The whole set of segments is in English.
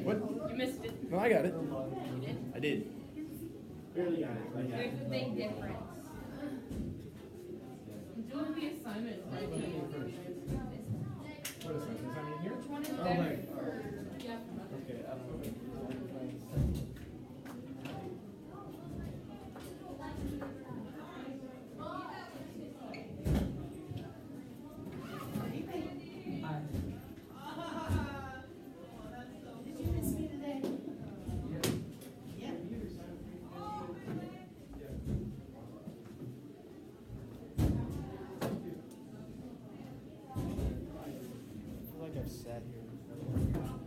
What? You missed it. No, I got it. You did? I did. Barely got it. There's a big difference. Do the assignment right What is that? Is that in here? Which one is Oh, better? right. Yeah. Okay, I don't know. Did you miss me today? I feel like I've sat here before.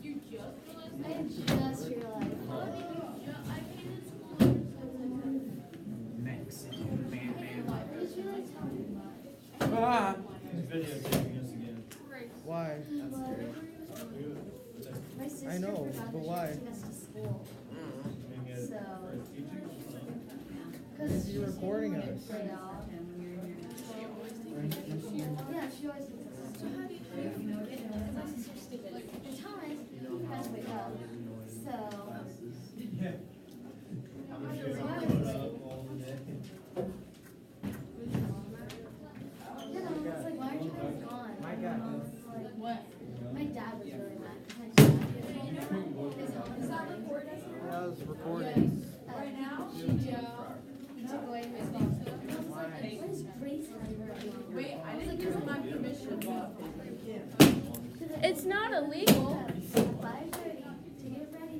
You just realized I just realized. Mexican man. I just realized how much. Ah! He's videotaping us again. Why? My sister I know, forgot but that why? she was taking us to school. Doing it So. for teaching. Because Is he recording us? Yeah, she always thinks that's so how do you know it? My sister's stupid. And Thomas, he has to wake up. So. Yeah. I I'm was sure like, I'll why put was- up all the day. Yeah, I was like, why are you guys gone? My God. Mom was like, what? my dad was really mad. My dad is I was recording. right now. He took away my phone. I was like, what is Grace doing? Wait, I didn't give him my permission. It's not illegal. 5:30 to get ready.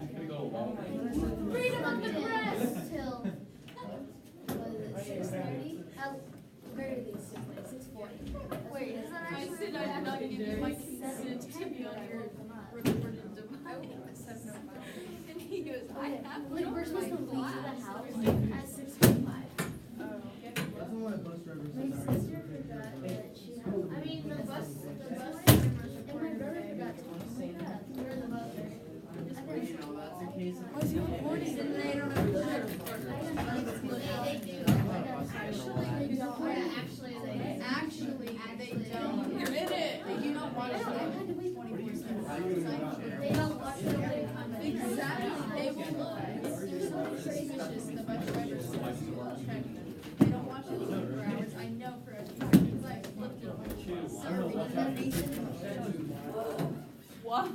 Freedom of the press till what is it? 6:30. At very least 6:40. Wait, is that I actually? said I did not give you my consent to be on your recorded device. And he goes, I have Like one we're on supposed to my leave the class. house like at 6:45. That's what bus drivers My are. sister forgot that she had. I mean, the bus And my brother forgot to. Oh my God, we're in the bus. Why is he recording? And they don't have to They do. Actually, they don't. You're in it. They do not watch I it. had to wait 24/7. They don't watch it. Exactly. They will look. It's so suspicious. The bus drivers check them. They don't watch it 24 hours. I know for a fact. Because I flipped it on my Why?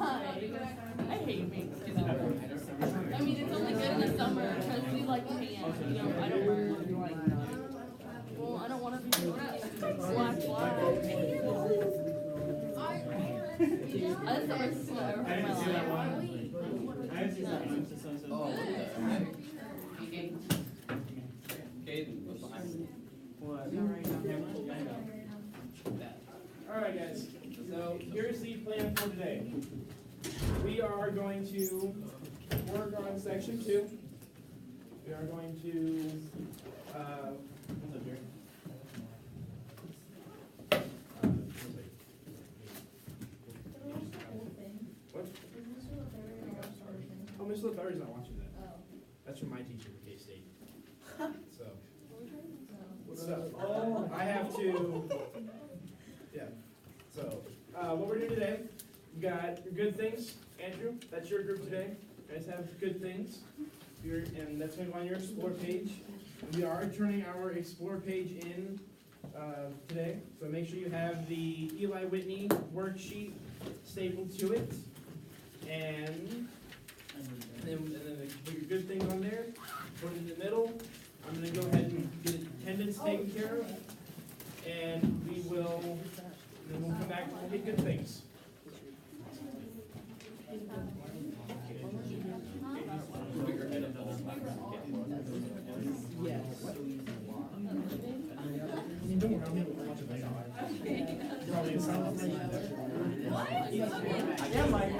I hate being I mean, it's only good in the summer because we like tan. You know, I don't wear like. Well, I don't want to be black. That's the worst thing I've ever I heard in my didn't see that life. one. I didn't see that one. Caden was behind me. All right, guys. So here's the plan for today. We are going to work on section 2. We are going to, what's up here? What? Oh, Miss LaFever's not watching that. That's from my teacher for K-State. So. What's up? Oh, I have to. Yeah. So, what we're doing today, we got your good things. Andrew, that's your group today. You guys have good things. And that's going to go on your Explore page. We are turning our Explore page in today. So make sure you have the Eli Whitney worksheet stapled to it. And then put your good things on there. Put it in the middle. I'm going to go ahead and get attendance taken care of. And then we'll come back and we'll get good things. Don't worry, I'm gonna watch it later. Probably in silence. Yeah, Mike.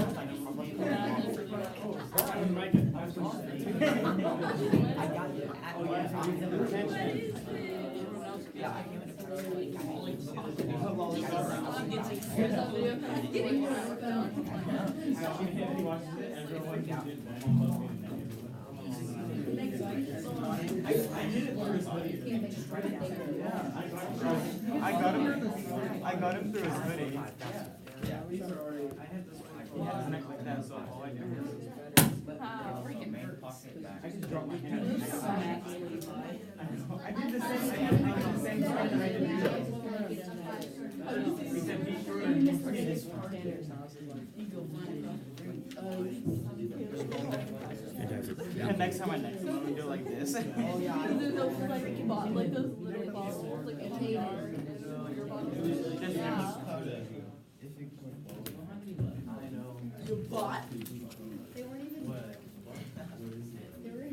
I got him through his hoodie. Yeah, these are already. I had this one. Yeah, it's not like that, so all I do is. I just dropped my hand. I did the same. I had the same time that I did the. He said, be sure and you forget this one. And next time I'm gonna do it like this. Oh yeah. There's those like those little bottles, like containers. Yeah. I know. You bought? They weren't even. They were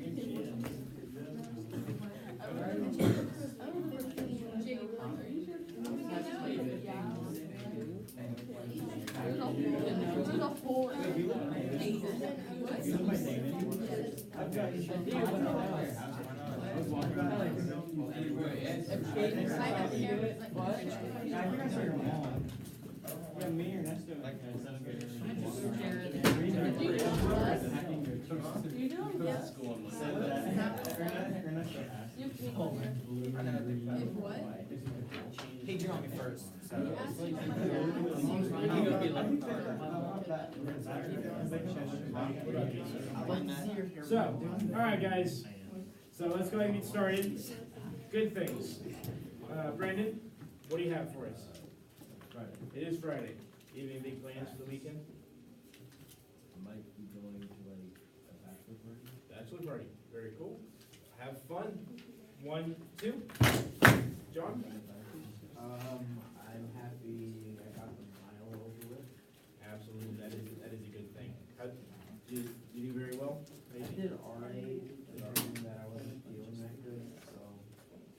There's a whole. I've got you. What? I think I saw your mom. Yeah, me or next to like seventh grader. You do? Yeah. Said that. Ernesto asked. You can. what? He drew on me first. So, alright guys, so let's go ahead and get started. Good things. Brandon, what do you have for us? Friday. It is Friday. Do you have any big plans for the weekend? I might be going to like a bachelor party. Bachelor party, very cool. Have fun. 1, 2. John? I'm happy I got the mile over with. Absolutely, that is a good thing. Did you do very well? I did alright, knowing that I wasn't feeling that good, so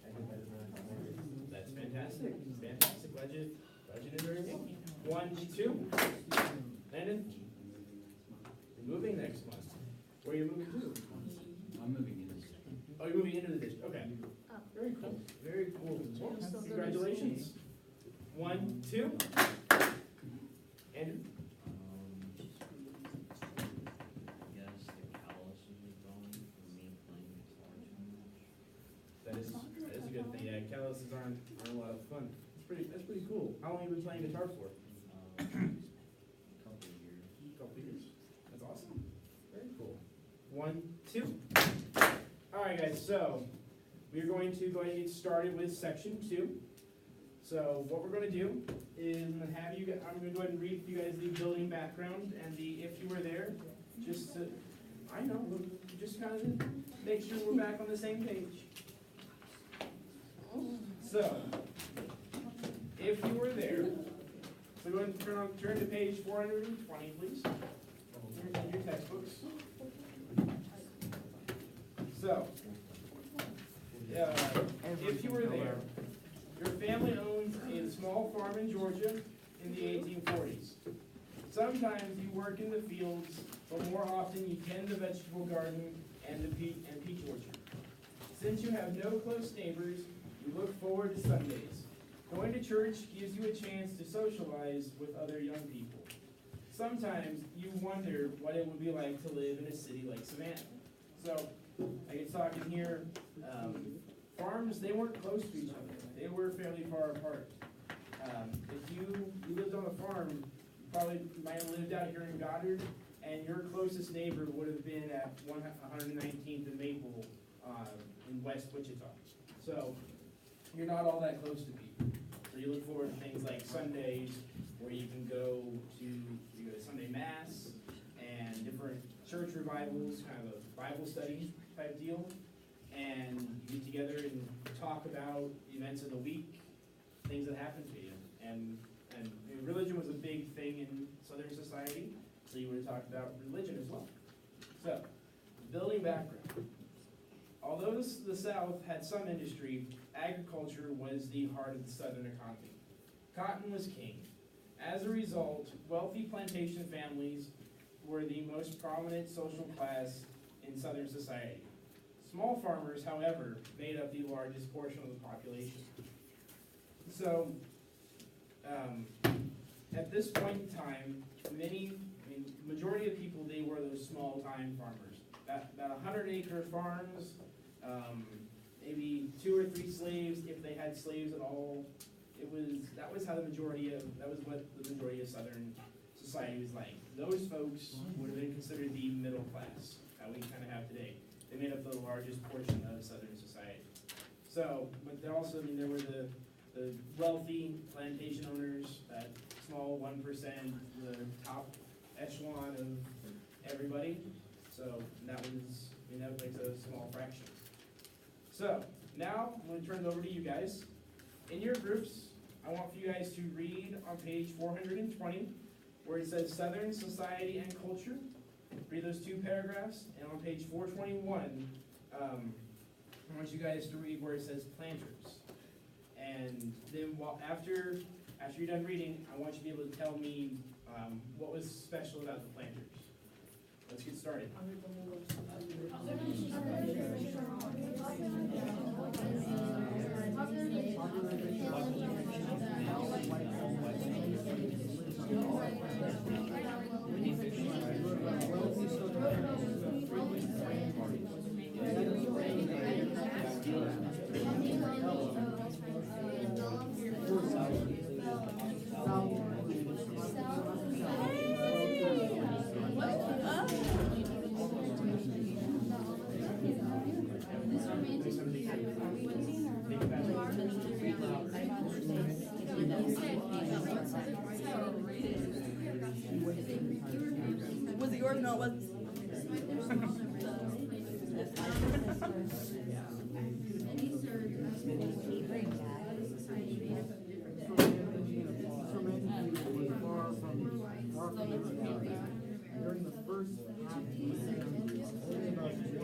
I did better than I thought. That's fantastic. Fantastic. Glad you did very well. 1, 2. Landon? You're moving next month. Where are you moving to? I'm moving in this. Oh, you're moving into the district. Okay. Very cool. Very cool. Well, congratulations. 1, 2. Andrew? Yes, the calluses are going for me playing guitar too much. That is a good thing. Yeah, calluses aren't a lot of fun. That's pretty cool. How long have you been playing guitar for? Couple of years. Couple years. That's awesome. Very cool. 1, 2. All right, guys. So we're going to go ahead and get started with section 2. So what we're going to do is I'm going to go ahead and read for you guys the building background and the if you were there, just to, I know, just kind of make sure we're back on the same page. So, if you were there, so go ahead and turn to page 420, please. In your textbooks. So, if you were there, your family owns a small farm in Georgia in the 1840s. Sometimes you work in the fields, but more often you tend the vegetable garden and the peach orchard. Since you have no close neighbors, you look forward to Sundays. Going to church gives you a chance to socialize with other young people. Sometimes you wonder what it would be like to live in a city like Savannah. So, I get talking here, farms, they weren't close to each other. They were fairly far apart. If you lived on a farm, you probably might have lived out here in Goddard, and your closest neighbor would have been at 119th and Maple in West Wichita. So you're not all that close to people. So you look forward to things like Sundays, where you can go to Sunday Mass and different church revivals, kind of a Bible study type deal. And you get together and talk about events of the week, things that happen to you. And religion was a big thing in Southern society, so you would have talked about religion as well. So, building background. Although the the South had some industry, agriculture was the heart of the Southern economy. Cotton was king. As a result, wealthy plantation families were the most prominent social class in Southern society. Small farmers, however, made up the largest portion of the population. So, at this point in time, majority of people, they were those small-time farmers. About 100-acre farms, maybe 2 or 3 slaves, if they had slaves at all. That was what the majority of Southern society was like. Those folks would have been considered the middle class, that we kind of have today. They made up the largest portion of Southern society. So, but there also, there were the wealthy plantation owners, that small 1%, the top echelon of everybody. So that makes a small fraction. So now I'm going to turn it over to you guys. In your groups, I want for you guys to read on page 420, where it says Southern Society and Culture. Read those 2 paragraphs. And on page 421, I want you guys to read where it says planters. And then after you're done reading, I want you to be able to tell me what was special about the planters. Let's get started. Was it yours? No, it wasn't. During the first half of the century, only about 1/3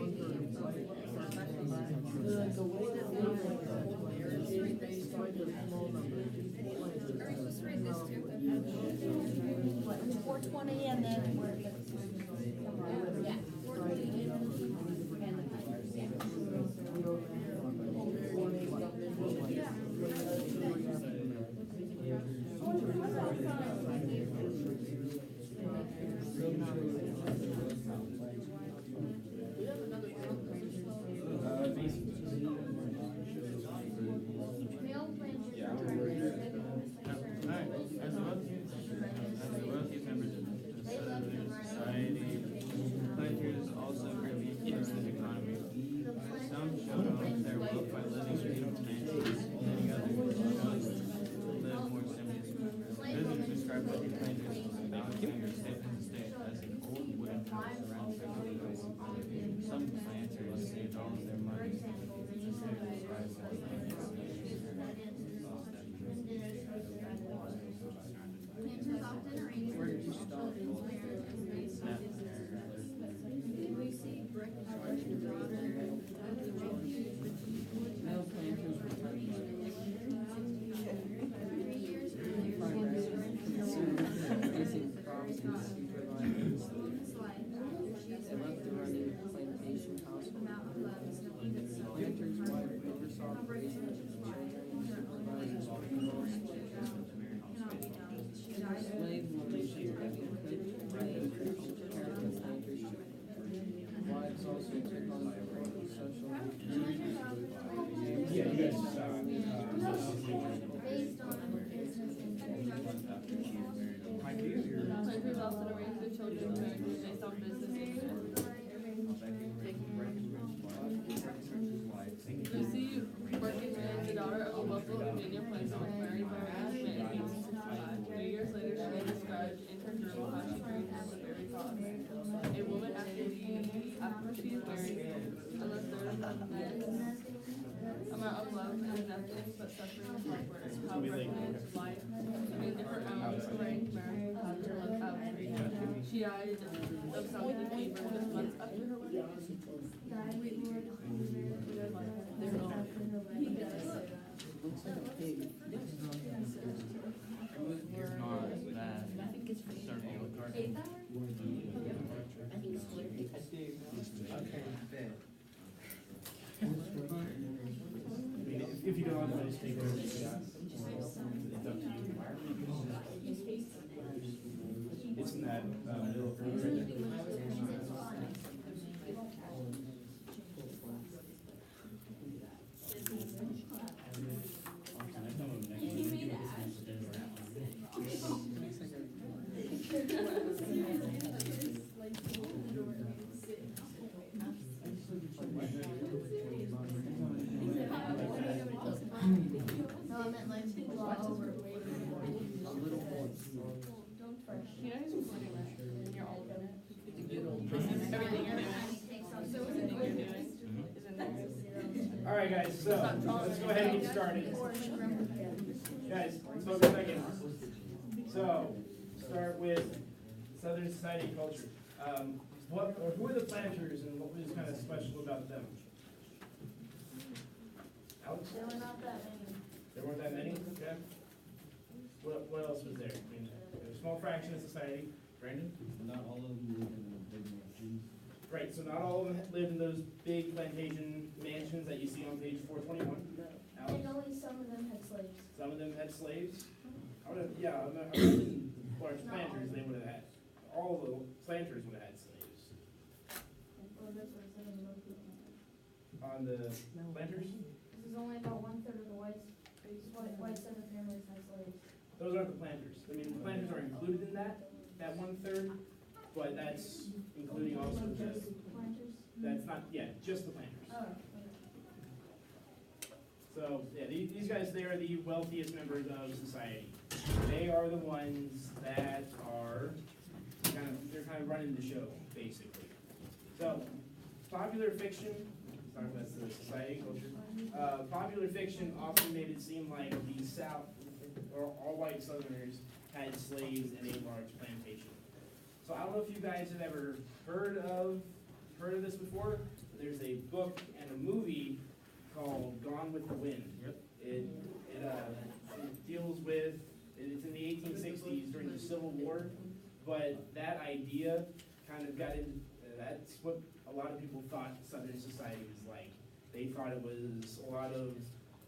of despite the small number of What, 420 and then some planters saved all of their money. Where did you stop? Male planters were basic crops and seed providers. They left the running plantation household. Planters' wife oversaw the raising of the children, supervised most slave women having cooked, writing, preparing the planter's children. Wives also took on the role of social Yeah, you guys, planters also arrange their children to marriage based on businesses. Lucy Birkenman, the daughter of a wealthy Virginia planter, was married by her husband in 1865. 3 years later, she described in her journal how she dreamed of the very thought. A woman after she is married, unless there is amount of love and nothing but suffering and hard work, how recognized life in different hours, arranged marriage, how to live out. She died of something fever just months after her wedding. if you don't want to just take over, yeah. It's up to you. It's in that, middle group right there. No, I meant like draw over. You know who's recording that? And you're all in it. Everything you're doing. Everything you're doing is in there. All right, guys, so let's go ahead and get started. Guys, let's focus back in. So, start with Southern Society and Culture. Who are the planters and what was kind of special about them? Alex? There were not that many. There weren't that many? Okay. What else was there? I mean, there was a small fraction of society. Brandon? Not all of them live in the big mansions. Right, so not all of them lived in those big plantation mansions that you see on page 421. Alex? And only some of them had slaves. Some of them had slaves. I would have, yeah, I mean, large planters, they would have had, all the planters would have had slaves. On the planters? This is only about 1/3 of the white Southern families had slaves. Those aren't the planters. I mean, the planters are included in that 1/3, but that's including also the, Planters? that's not, yeah, just the planters. Oh, okay. So, yeah, these guys, they are the wealthiest members of society. They are the ones that are they're kind of running the show, basically. So, popular fiction, sorry, that's the society culture. Popular fiction often made it seem like the South, or all white Southerners, had slaves and a large plantation. So I don't know if you guys have ever heard of this before. There's a book and a movie called Gone with the Wind. Yep. It deals with, it's in the 1860s during the Civil War, but that idea kind of got in, that's what a lot of people thought Southern society was like. They thought it was a lot of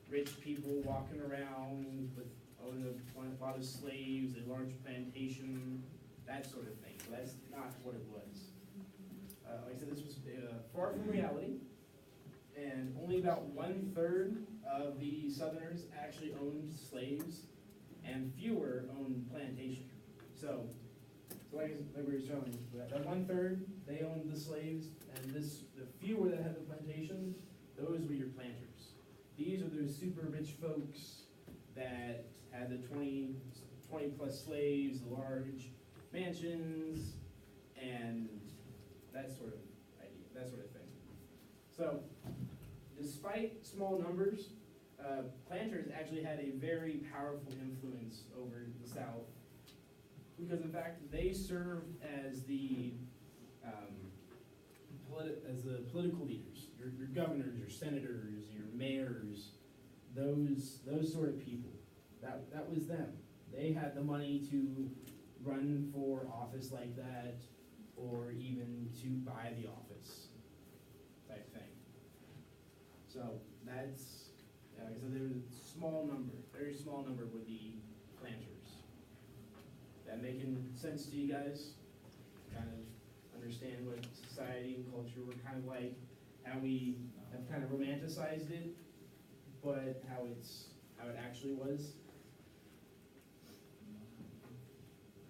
rich people walking around with owning a lot of slaves, a large plantation, that sort of thing. So that's not what it was. Like I said, this was far from reality, and only about 1/3 of the Southerners actually owned slaves, and fewer owned plantation. So like we were showing, that 1/3, they owned the slaves, and the fewer that had the plantation, those were your planters. These are those super rich folks that had the 20 plus slaves, the large mansions, and that sort of idea, that sort of thing. So, despite small numbers, planters actually had a very powerful influence over the South, because in fact they served as the political leaders, your governors, your senators, your mayors, those sort of people. That was them. They had the money to run for office like that, or even to buy the office type thing. So that's, yeah, like I said, there was a small number, very small number would be planters. That making sense to you guys? Kind of understand what society and culture were kind of like, how we have kind of romanticized it, but how it actually was.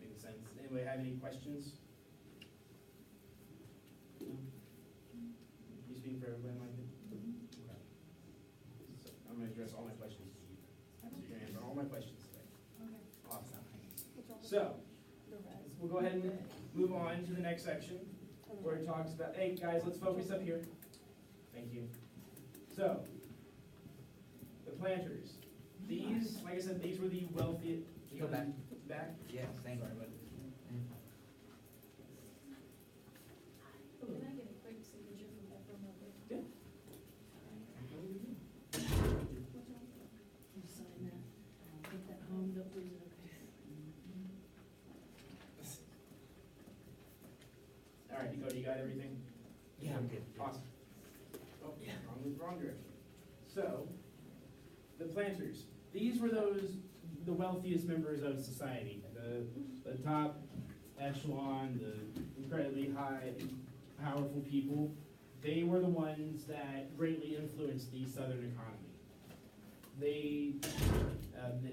Makes sense. Anybody have any questions? You speak for everybody, Mike? Okay. So I'm gonna address all my questions to you. So you're gonna answer all my questions today. Okay. Awesome. So, we'll go ahead and move on to the next section, where it talks about, hey guys, let's focus up here. Thank you. So, the planters. These, like I said, these were the wealthiest. Go back. Back? Yeah, thank you. Sorry, bud. Can I get a quick signature from that from over? Yeah. You sign that, get that home, don't lose it, okay? All right, you got everything? Yeah, I'm good. Awesome. Oh, wrong direction. So, the planters. These were the wealthiest members of society, the top echelon, the incredibly high, powerful people. They were the ones that greatly influenced the Southern economy.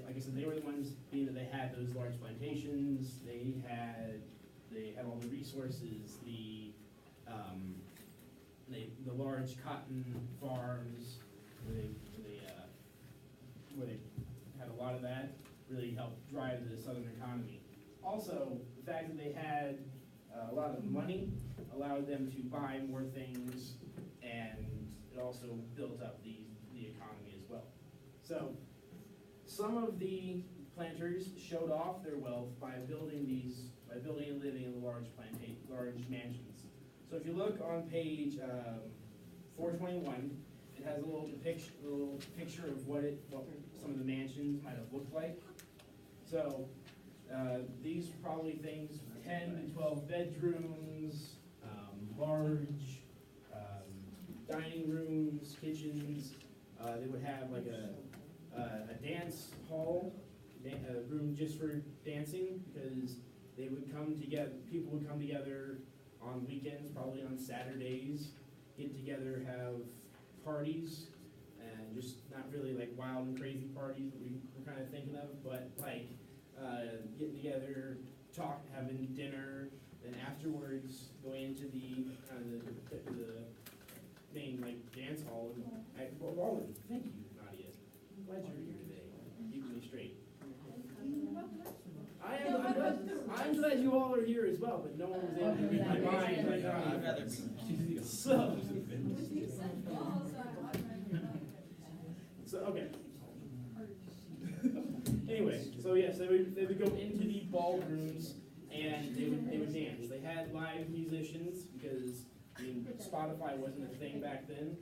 Like I said, they were the ones being that they had those large plantations. They had all the resources, the large cotton farms, where they had a lot of that, really helped drive the Southern economy. Also, the fact that they had a lot of money allowed them to buy more things, and it also built up the economy as well. So, some of the planters showed off their wealth by building and living in large mansions. So if you look on page 421, it has a little picture of what some of the mansions might have looked like. So these are probably things 10 to 12 bedrooms, large dining rooms, kitchens. They would have like a dance hall, a room just for dancing, because they would come together. People would come together on weekends, probably on Saturdays, get together, have parties, and just not really like wild and crazy parties that we were kind of thinking of, but like getting together, having dinner, then afterwards going into the main like dance hall. And thank you, Nadia. I'm glad you're here today. Keeping me straight. I'm glad you all are here as well, but no one was able to read my mind like I'd rather Nadia. So okay. Anyway, so yes, they would go into the ballrooms and they would dance. They had live musicians because I mean, Spotify wasn't a thing back then.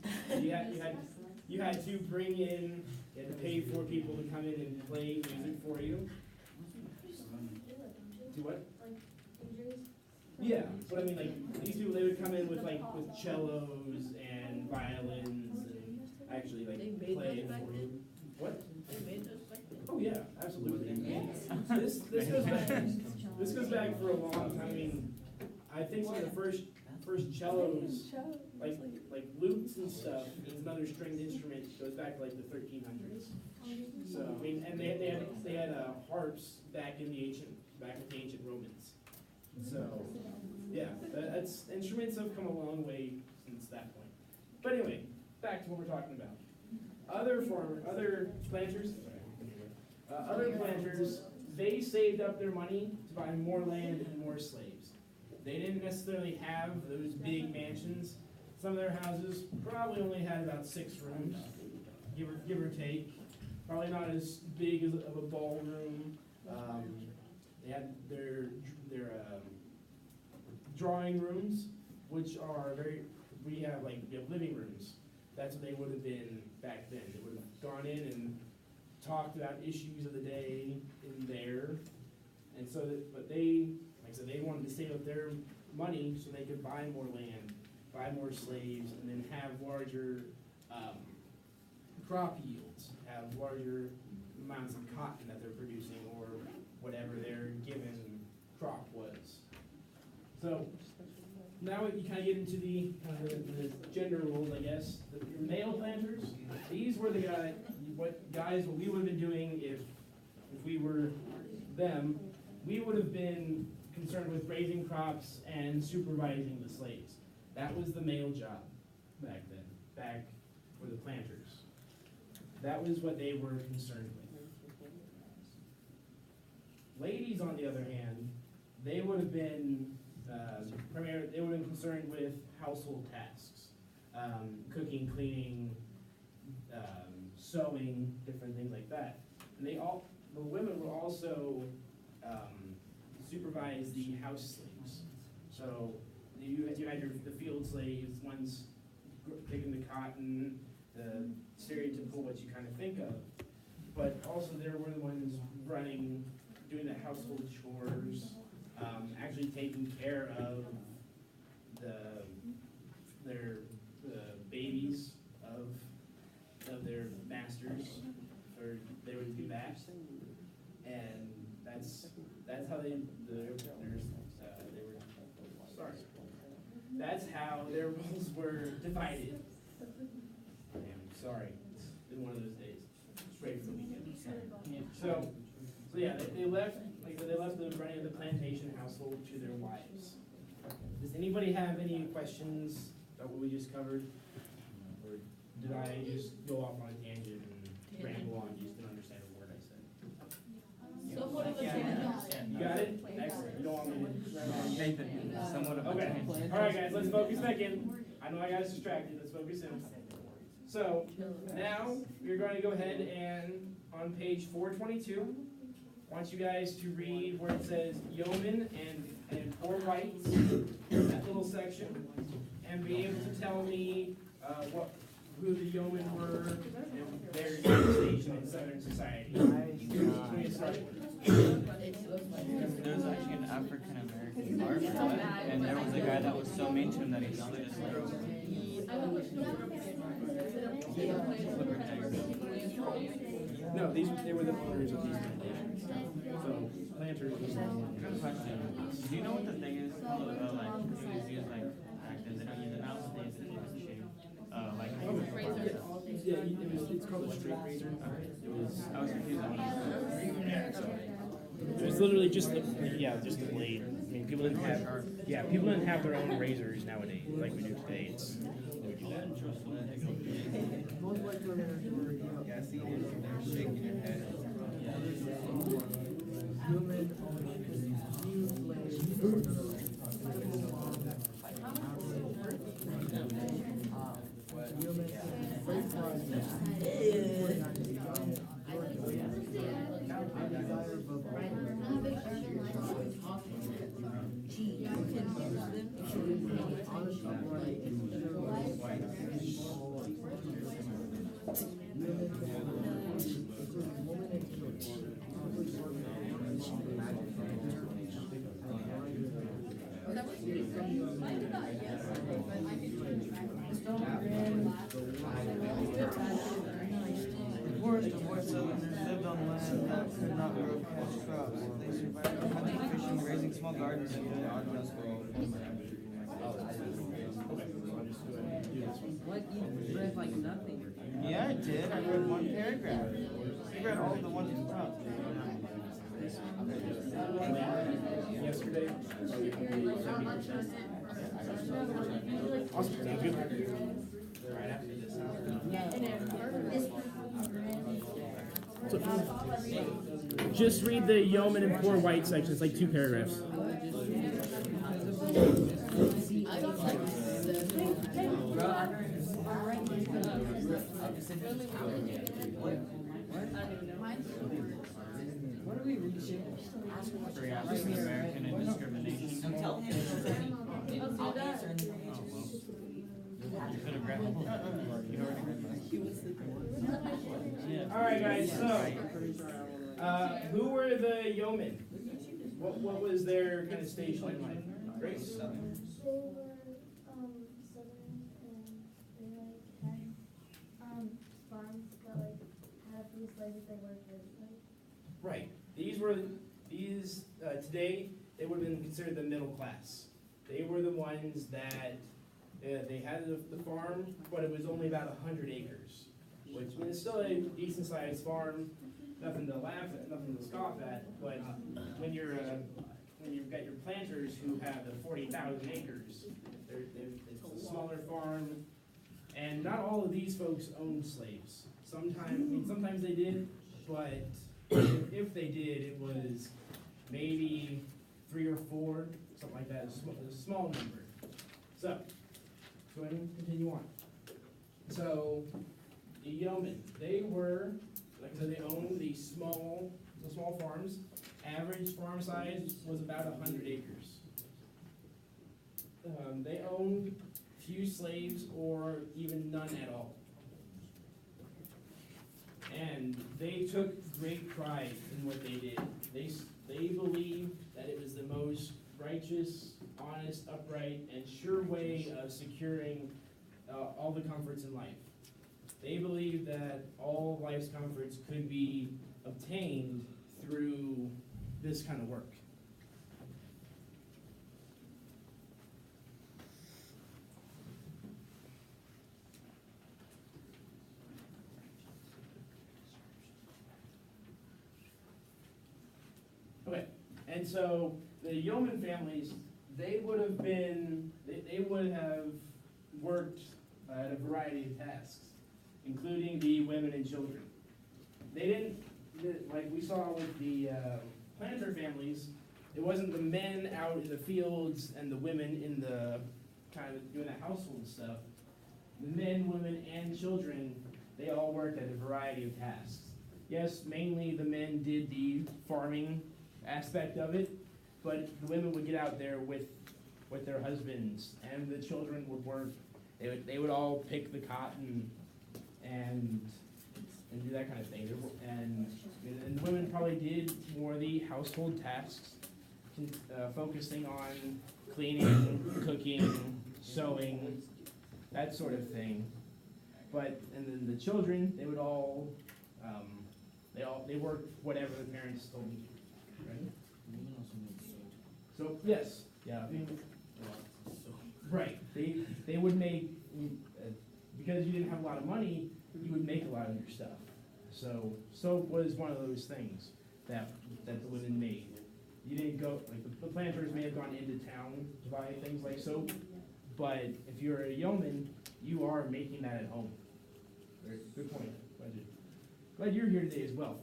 You had to bring in, you had to pay for people to come in and play music for you. Do what? Yeah, but I mean, like these people, they would come in with cellos and violins and actually like play it for you. What? Oh yeah, absolutely. This goes back for a long time. I mean, I think some of the first cellos, like lutes and stuff, is another stringed instrument, goes back to like the 1300s. So I mean, and they had harps back with the ancient Romans. So yeah, that's instruments have come a long way since that point. But anyway, back to what we're talking about. Other planters, they saved up their money to buy more land and more slaves. They didn't necessarily have those big mansions. Some of their houses probably only had about 6 rooms, give or take. Probably not as big of a ballroom. They had their drawing rooms, which are we have living rooms. That's what they would have been back then. They would have gone in and talked about issues of the day in there. And so but they, like I said, they wanted to save up their money so they could buy more land, buy more slaves, and then have larger crop yields, have larger amounts of cotton that they're producing or whatever their given crop was. So now you kind of get into the gender roles, I guess. The male planters, these were the what we would have been doing if we were them. We would have been concerned with raising crops and supervising the slaves. That was the male job back then, back for the planters. That was what they were concerned with. Ladies, on the other hand, they would have been they would have been concerned with household tasks, cooking, cleaning, sewing, different things like that. And the women would also supervise the house slaves. So you had the field slaves, ones picking the cotton, the stereotypical what you kind of think of. But also there were the ones doing the household chores, actually taking care of the babies of their masters. do that. And that's how they were, sorry. That's how their roles were divided. I'm sorry, it's been one of those days, straight from the weekend. So yeah, they left, like I said, they left the running of the plantation household to their wives. Does anybody have any questions about what we just covered? Or did I just go off on a tangent and ramble on, you just didn't understand a word I said? Somewhat of a tangent. You got it? Excellent, you don't want me to ramble on? Nathan, somewhat of a Okay, tangent. all right guys, let's focus back in. I know I got us distracted, let's focus in. So, now, we're going to go ahead and, on page 422, I want you guys to read where it says yeoman and poor whites, that little section, and be able to tell me who the yeomen were and their station in Southern society. So we get started. There was actually an African American barber, and there was a guy that was so mean to him that he slit his throat. No, they were the owners of these plantations. So, planters was Question. Do you know what the thing is called? Like, it was used like back then. They don't use it now, but they use it to shape. it's called a straight razor. I was confused on that. Yeah, so it was literally just the blade. I mean, people didn't have their own razors nowadays like we do today. They would do that. Yeah, I see you shaking your head. The poorest of West Southerners lived on land that could not grow cash crops. They survived by hunting, fishing, raising small gardens, and doing odd household. What, you read like nothing? Yeah, I did. I read one paragraph. You read all the ones at the top. Yesterday. Awesome. Sounds good. Right after this. So, just read the yeoman and poor white section. It's like 2 paragraphs. What are we reaching? For African American and discrimination. I'm telling him. I'll do that. You could have grabbed it. You already grabbed it. All right, guys. So, who were the yeomen? What was their kind of station in life? Grace. They were southern and they had farms that had a few slaves that they worked with. Right. These today they would have been considered the middle class. They were the ones that they had the farm, but it was only about 100 acres, which is still a decent sized farm. Nothing to laugh at, nothing to scoff at. But when you've got your planters who have the 40,000 acres, it's a smaller farm, and not all of these folks owned slaves. Sometimes they did, but if they did, it was maybe 3 or 4, something like that, a small number. So, go ahead and continue on. So, the yeomen, they were, like I said, they owned the small farms. Average farm size was about 100 acres. They owned few slaves or even none at all. And they took great pride in what they did. They believed that it was the most righteous, honest, upright, and sure way of securing all the comforts in life. They believed that all life's comforts could be obtained through this kind of work. Okay, and so the yeoman families, they would have worked at a variety of tasks, including the women and children. They didn't, like we saw with the planter families, it wasn't the men out in the fields and the women in the kind of doing the household stuff. The men, women, and children, they all worked at a variety of tasks. Yes, mainly the men did the farming aspect of it, but the women would get out there with their husbands, and the children would work. They would all pick the cotton and do that kind of thing. And the women probably did more of the household tasks, focusing on cleaning, cooking, sewing, that sort of thing. And then the children, they would all, they worked whatever the parents told them to, right? So, yes, yeah. Right, they would make, because you didn't have a lot of money, you would make a lot of your stuff. So soap was one of those things that the women made. You didn't go, like the planters may have gone into town to buy things like soap, but if you're a yeoman, you are making that at home. Good point. Glad you're here today as well.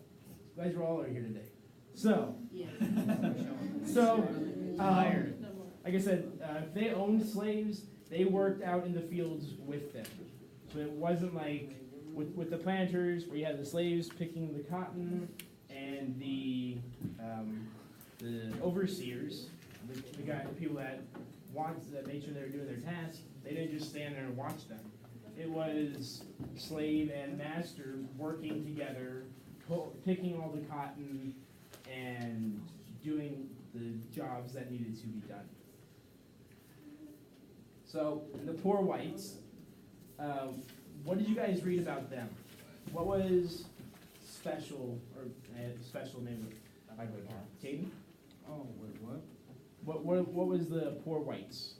Glad you all are here today. So, like I said, if they owned slaves, they worked out in the fields with them. So it wasn't like with the planters where you had the slaves picking the cotton and the overseers, the people that made sure they were doing their task. They didn't just stand there and watch them. It was slave and master working together, picking all the cotton and doing the jobs that needed to be done. So the poor whites, what did you guys read about them? What was special, or special name of Caden? Oh, wait, what? What was the poor whites?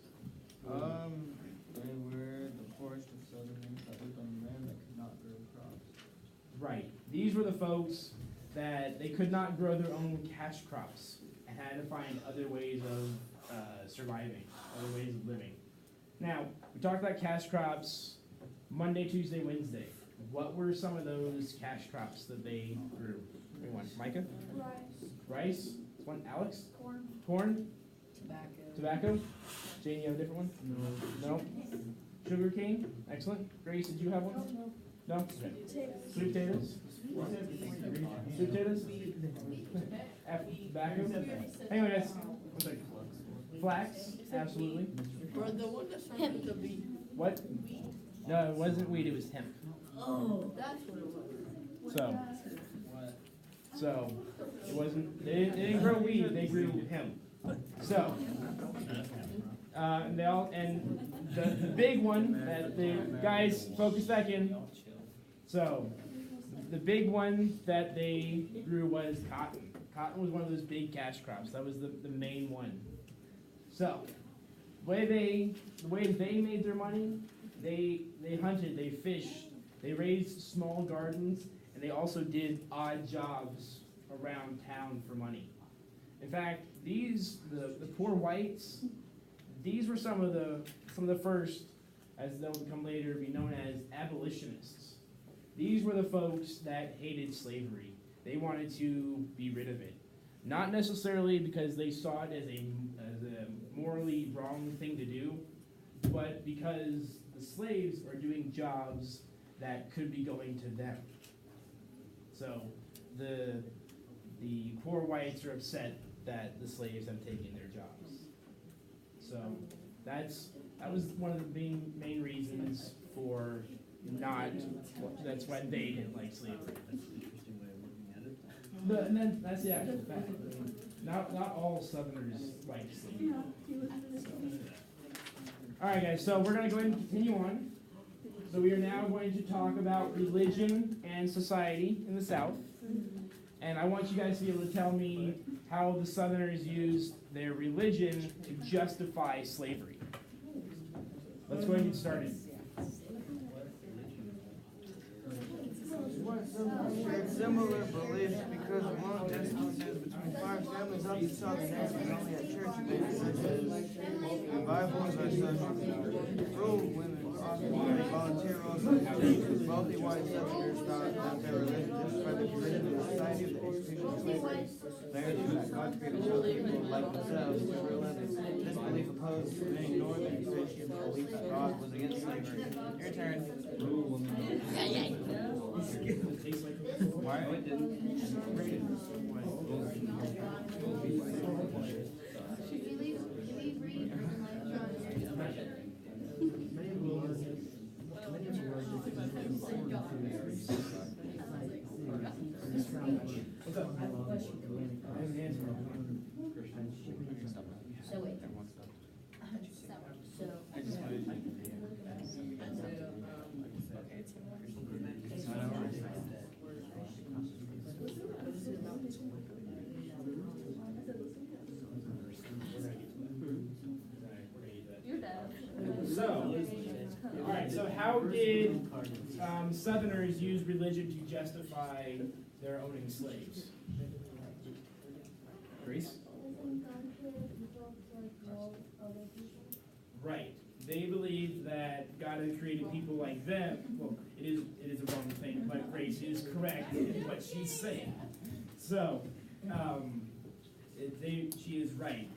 They were the poorest of Southerners that lived on land that could not grow crops. Right. These were the folks that they could not grow their own cash crops and had to find other ways of surviving, other ways of living. Now, we talked about cash crops Monday, Tuesday, Wednesday. What were some of those cash crops that they grew? Anyone? Micah? Rice. One. Alex? Corn? Tobacco? Jane, you have a different one? No. Sugar cane? Excellent. Grace, did you have one? No? Okay. Sweet potatoes? Sweet potatoes? Tobacco? Hang on, guys. One second. Flax? Absolutely. Or the one that started with the B. What? No, it wasn't wheat, it was hemp. Oh, that's what it was. So it wasn't, they didn't grow weed, they grew hemp. So, and the big one that the guys focus back in. So, the big one that they grew was cotton. Cotton was one of those big cash crops. That was the main one. So, the way they made their money, they hunted, they fished, they raised small gardens, and they also did odd jobs around town for money. In fact, the poor whites, these were some of the first, as they'll become later be known as abolitionists. These were the folks that hated slavery. They wanted to be rid of it. Not necessarily because they saw it as a morally wrong thing to do, but because the slaves are doing jobs that could be going to them. So the poor whites are upset that the slaves have taken their jobs. So that was one of the main reasons for that's why they didn't like slavery. That's an interesting way of looking at it. And then that's the actual fact. I mean, not all Southerners like slavery. All right, guys. So we're going to go ahead and continue on. So we are now going to talk about religion and society in the South. and I want you guys to be able to tell me how the Southerners used their religion to justify slavery. Let's go ahead and get started. Shared similar beliefs because of long distances between 5 families of the Southern nation only at church events such as revivals or such. Rural women often played volunteer roles in churches. Wealthy white Southerners thought that their religion justified the creation of society of the institution of slavery. They argued that God created some people like themselves to rule others. This belief opposed many Northern Christians' belief that God was against slavery. Your turn. Why? Read it. What's up? So wait. You're dead. So, all right. So, how did Southerners use religion to justify their owning slaves? Grace? Right. They believed that God had created people like them. Well, it is a wrong thing, but Grace is correct in what she's saying. So, she is right.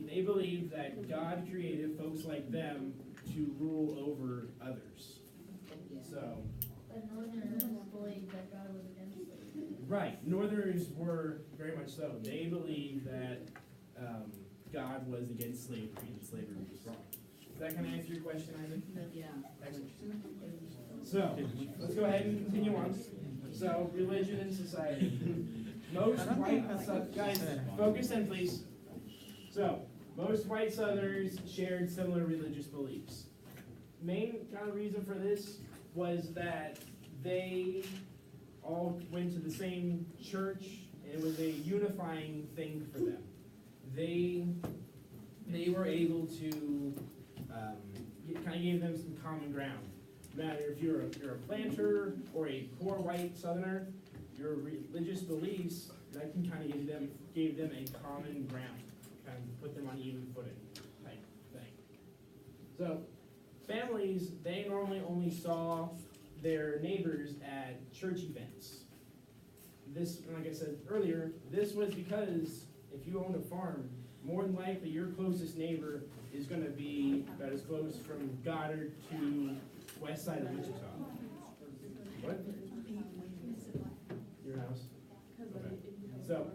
They believed that God created folks like them to rule over others. So. But Northerners believed that God was against slavery. Right. Northerners were very much so. They believed that God was against slavery and slavery was wrong. Does that kind of answer your question, Isaac? Yeah. Excellent. So, let's go ahead and continue on. So, religion and society. Most white, guys, focus in, please. So, most white Southerners shared similar religious beliefs. Main kind of reason for this was that they all went to the same church, and it was a unifying thing for them. They were able to kind of gave them some common ground. No matter if you're a planter or a poor white Southerner, your religious beliefs that can kind of gave them a common ground, kind of put them on even footing type thing. So families, they normally only saw their neighbors at church events. This, like I said earlier, this was because if you own a farm, more than likely your closest neighbor is going to be about as close from Goddard to west side of Wichita. What? Your house? Okay. So,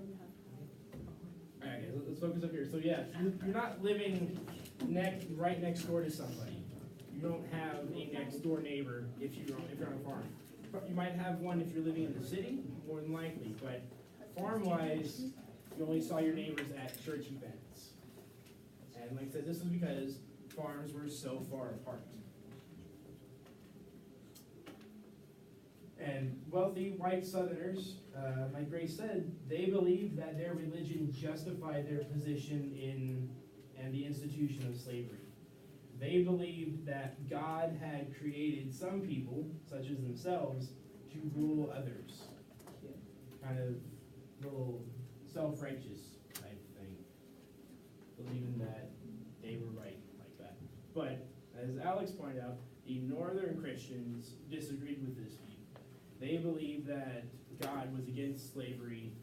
alright, let's focus up here. So yeah, you're not living right next door to somebody. You don't have a next door neighbor if you're on a farm. You might have one if you're living in the city, more than likely, but farm-wise, you only saw your neighbors at church events. And like I said, this was because farms were so far apart. And wealthy white Southerners, like Grace said, they believed that their religion justified their position in and the institution of slavery. They believed that God had created some people, such as themselves, to rule others. Kind of little self-righteous type thing. Believing that they were right like that. But, as Alex pointed out, the Northern Christians disagreed with this view. They believed that God was against slavery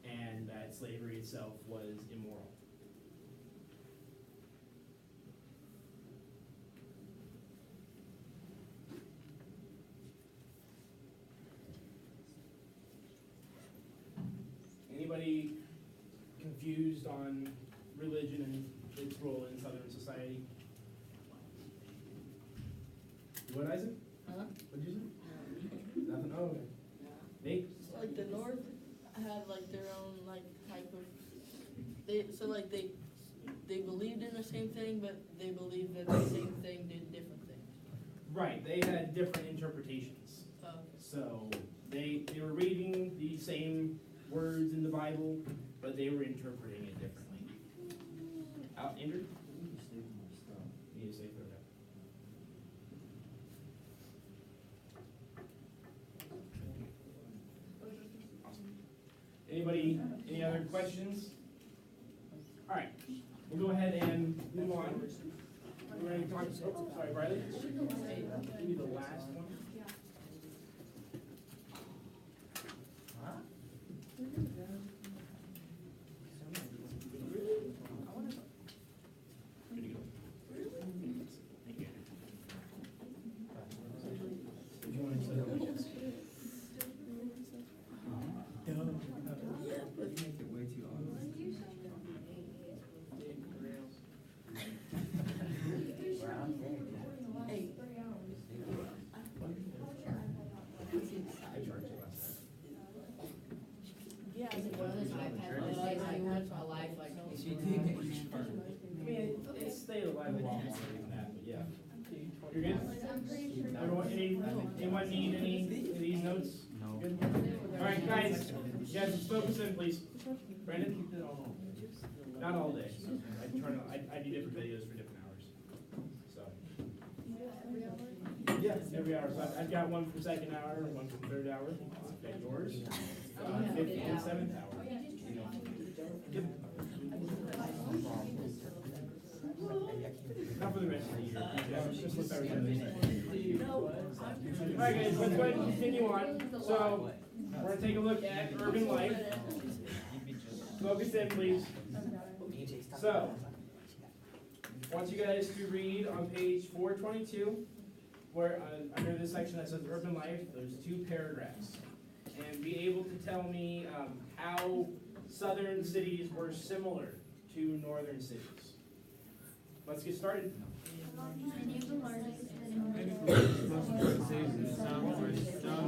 and that slavery itself was immoral. Anybody confused on religion and its role in Southern society? What, Isaac? Huh? What did you say? Nothing? Oh, okay. Nate? Like the North had like their own like type of they believed in the same thing, but they believed that the same thing did different things. Right, they had different interpretations So they were reading the same words in the Bible, but they were interpreting it differently. Andrew? You need to stay further. Awesome. Anybody, any other questions? All right, we'll go ahead and move on. We're going to talk, oh, sorry, Riley. Maybe the last one. Good to go. Thank you. If you want to say that, yes. Make it way too obvious. I charged you last time. Yeah. I mean, it's stayed alive a lot longer than that, but yeah. You're good? Everyone, anyone need any of these notes? No. Good? All right, guys, you guys just focus in, please. Brandon? Not all day. I do different videos for different hours. So. Yeah, every hour. So I've got one for second hour, one for third hour. Okay, yours. Fifth and seventh hour. Yep. Not for the rest of the year. Yeah, just look everybody. All right, guys, let's go ahead and continue on. So, we're going to take a look at urban life. Focus in, please. So, I want you guys to read on page 422, where under this section that says urban life, there's 2 paragraphs. And be able to tell me how southern cities were similar to northern cities. Let's get started. Many of the largest Most important cities in the south were strong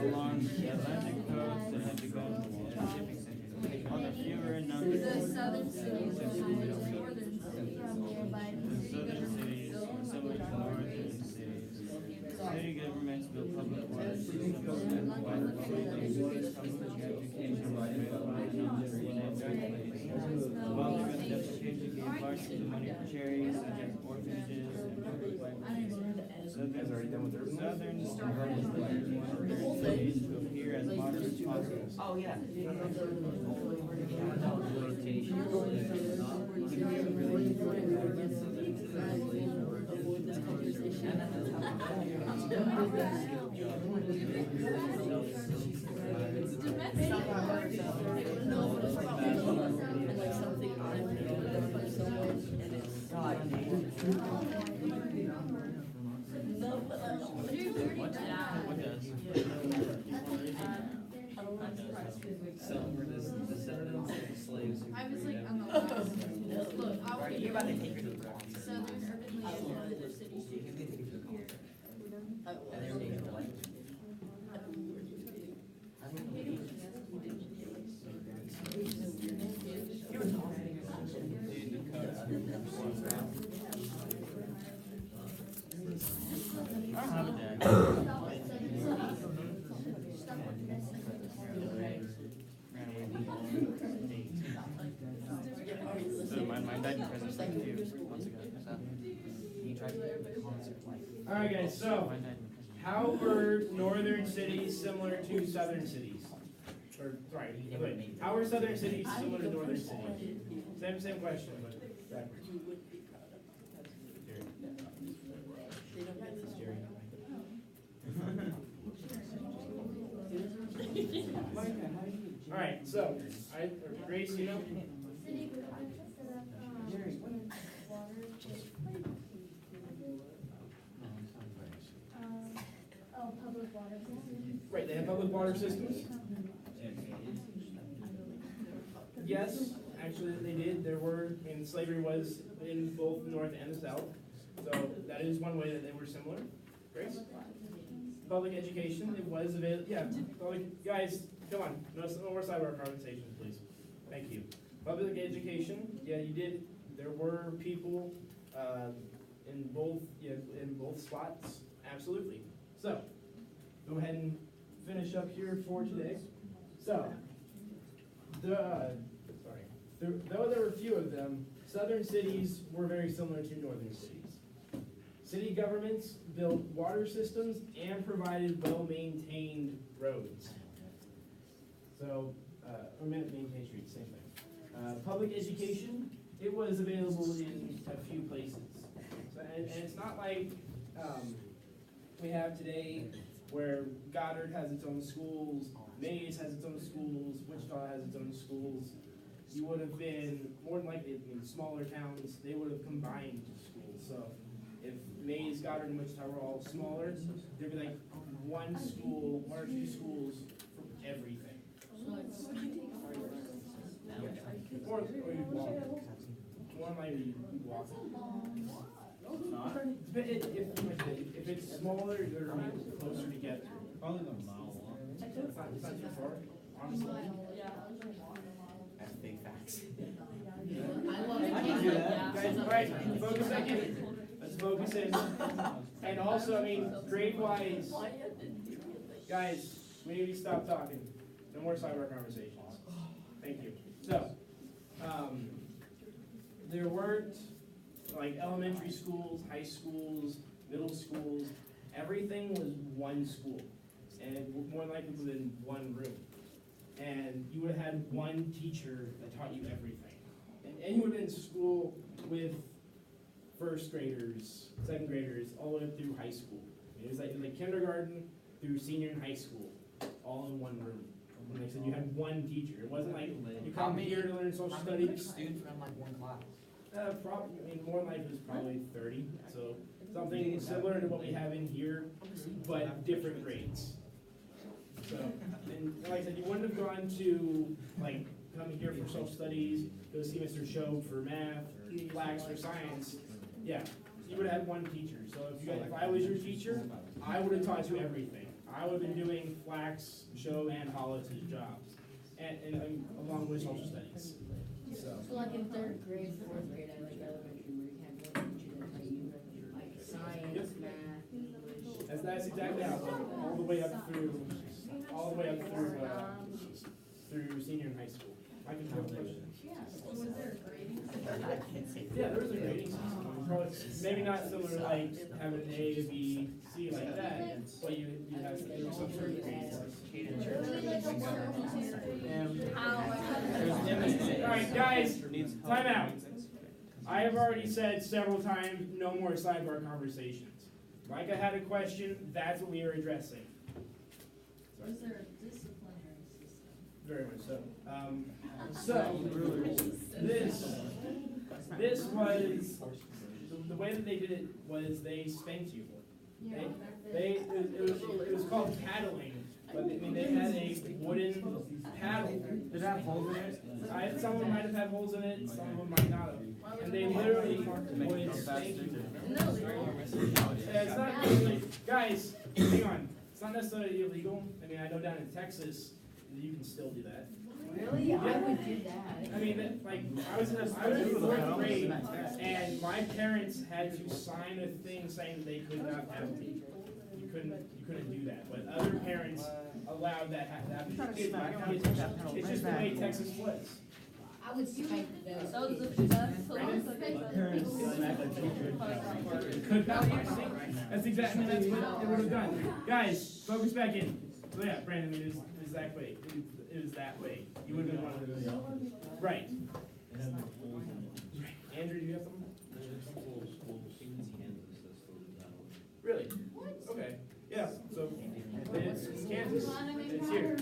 along the Atlantic coast and had to go to shipping centers. While there fewer in number, The southern cities are similar to northern cities. the southern cities were similar to northern cities. City governments built public water systems and provided public education by available numbers in education. While the rest education gave large to money for charities such as orphanages and public libraries. Southern governments wanted their cities to appear as modern as possible. Oh, yeah. I was like, I'm not. Look, I will. You're about to take your Southern urban life in other cities. I don't have a dad. So my dad in prison like 2 months ago. All right, guys, so My dad in prison. how were northern cities similar to southern cities? Or, sorry, wait, how are southern cities similar to northern cities? Same question, but backwards. Jerry. All right, so, Grace, you know? city governments set up, water, public water systems. Right, they have public water systems? Yes, actually they did. There were, I mean, slavery was in both the north and the south. So that is one way that they were similar. Grace? Public education, it was available, yeah, public, guys, come on, no more sidebar conversations, please. Thank you. Public education, yeah, you did, there were people, in both spots, absolutely. So, go ahead and finish up here for today. So, though there were a few of them, southern cities were very similar to northern cities. City governments built water systems and provided well-maintained roads. So, or maintained streets, same thing. Public education, it was available in a few places. So, and it's not like we have today where Goddard has its own schools, Mays has its own schools, Wichita has its own schools. You would have been, more than likely, in smaller towns, they would have combined schools. So if Mays, Goddard, and Wichita were all smaller, there'd be like one school, one or two schools for everything. Or you'd walk. More than likely, you'd walk. If it's smaller, they're gonna be closer together. Probably a mile long. It's not too far, honestly. That's big facts. I can do that. Guys, all right, focus second. Let's focus in. And also, I mean, grade-wise, guys, we need to stop talking. No more sidebar conversations. Thank you. So, there weren't like elementary schools, high schools, middle schools. Everything was one school, and it more than likely was in one room. And you would have had one teacher that taught you everything. And you would have been in school with first graders, second graders, all the way up through high school. It was like kindergarten through senior and high school, all in one room. And like I said, you had one teacher. It wasn't like you come here to learn social studies. Students were in like one class. Probably, I mean, more than likely it was probably 30. So something similar to what we have in here, but different grades. So, and like I said, you wouldn't have gone to, like, come here for social studies, go see Mr. Show for math, Flax for science. Yeah, you would have had one teacher. So if I was your teacher, I would have taught you everything. I would have been doing Flax, Show, and Hollis' jobs, and along with social studies. So like in third grade, fourth grade, I like elementary where you had one teacher that taught you like science, math, English. That's exactly how it went, all the way up through senior and high school. I can tell you. Was there a grading system? Yeah, there was a grading system. Probably, maybe not similar to like having an A, a B, C like that, but you have some sort of grades. All right, guys, time out. I have already said several times, no more sidebar conversations. Micah had a question, that's what we are addressing. Was there a disciplinary system? Very much so. This was, the way that they did it was they spanked you. It was called paddling, but they had a wooden paddle. Did it have holes in it? Some of them might have had holes in it, some of them might not have. And they literally would spank you. Yeah, it's not really, guys, hang on. It's not necessarily illegal. I mean, I know down in Texas, you can still do that. Really? Yeah. I would do that. I mean, like, I was in fourth grade, and my parents had to sign a thing saying that they could not have me. You couldn't do that. But other parents allowed that to happen. It's just the way Texas was. I would spank those. That was the best solution. Could not. That's exactly what it would have done. Guys, focus back in. So yeah, Brandon, it is that way. It is that way. You would have been one of those. Right. Andrew, do you have something? Really? Okay. Yeah. So it's Kansas. It's here.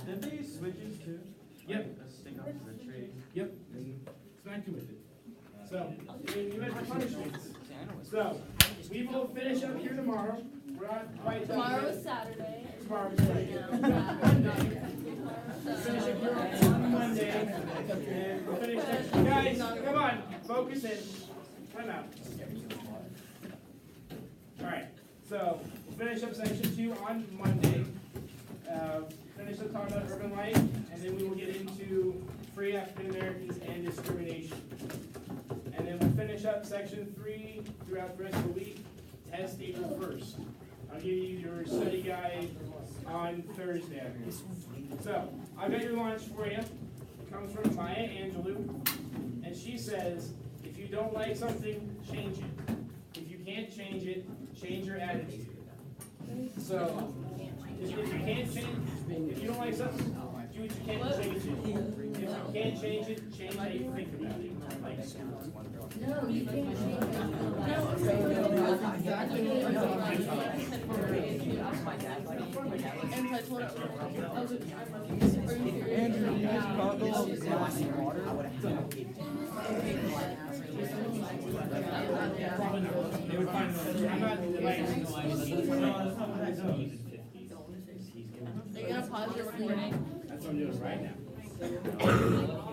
Did they use switches too? Yep. Stick up to the tree. Yep. Smack you with it. So you had punishments. So we will finish up here tomorrow. We're not quite done Tomorrow yet. is Saturday. Tomorrow is Friday. Finish up here on Monday. We'll finish up. Guys, come on, focus in. Time out. All right, so we'll finish up section 2 on Monday. Finish up talking about urban life, and then we will get into free African Americans and discrimination. And then we'll finish finish up section 3 throughout the rest of the week. Test April 1st. I'll give you your study guide on Thursday. So, I've got your lunch for you. It comes from Maya Angelou, and she says, if you don't like something, change it. If you can't change it, change your attitude. So, if you can't change, if you don't like something, do what you can to change it. If you can't change it, change how you think about it. Like school. No, you can't change it. And I told her, I was like, Andrew, you just called the glass of water. They would find I'm not like, are you gonna pause your recording? that's what I'm doing right now.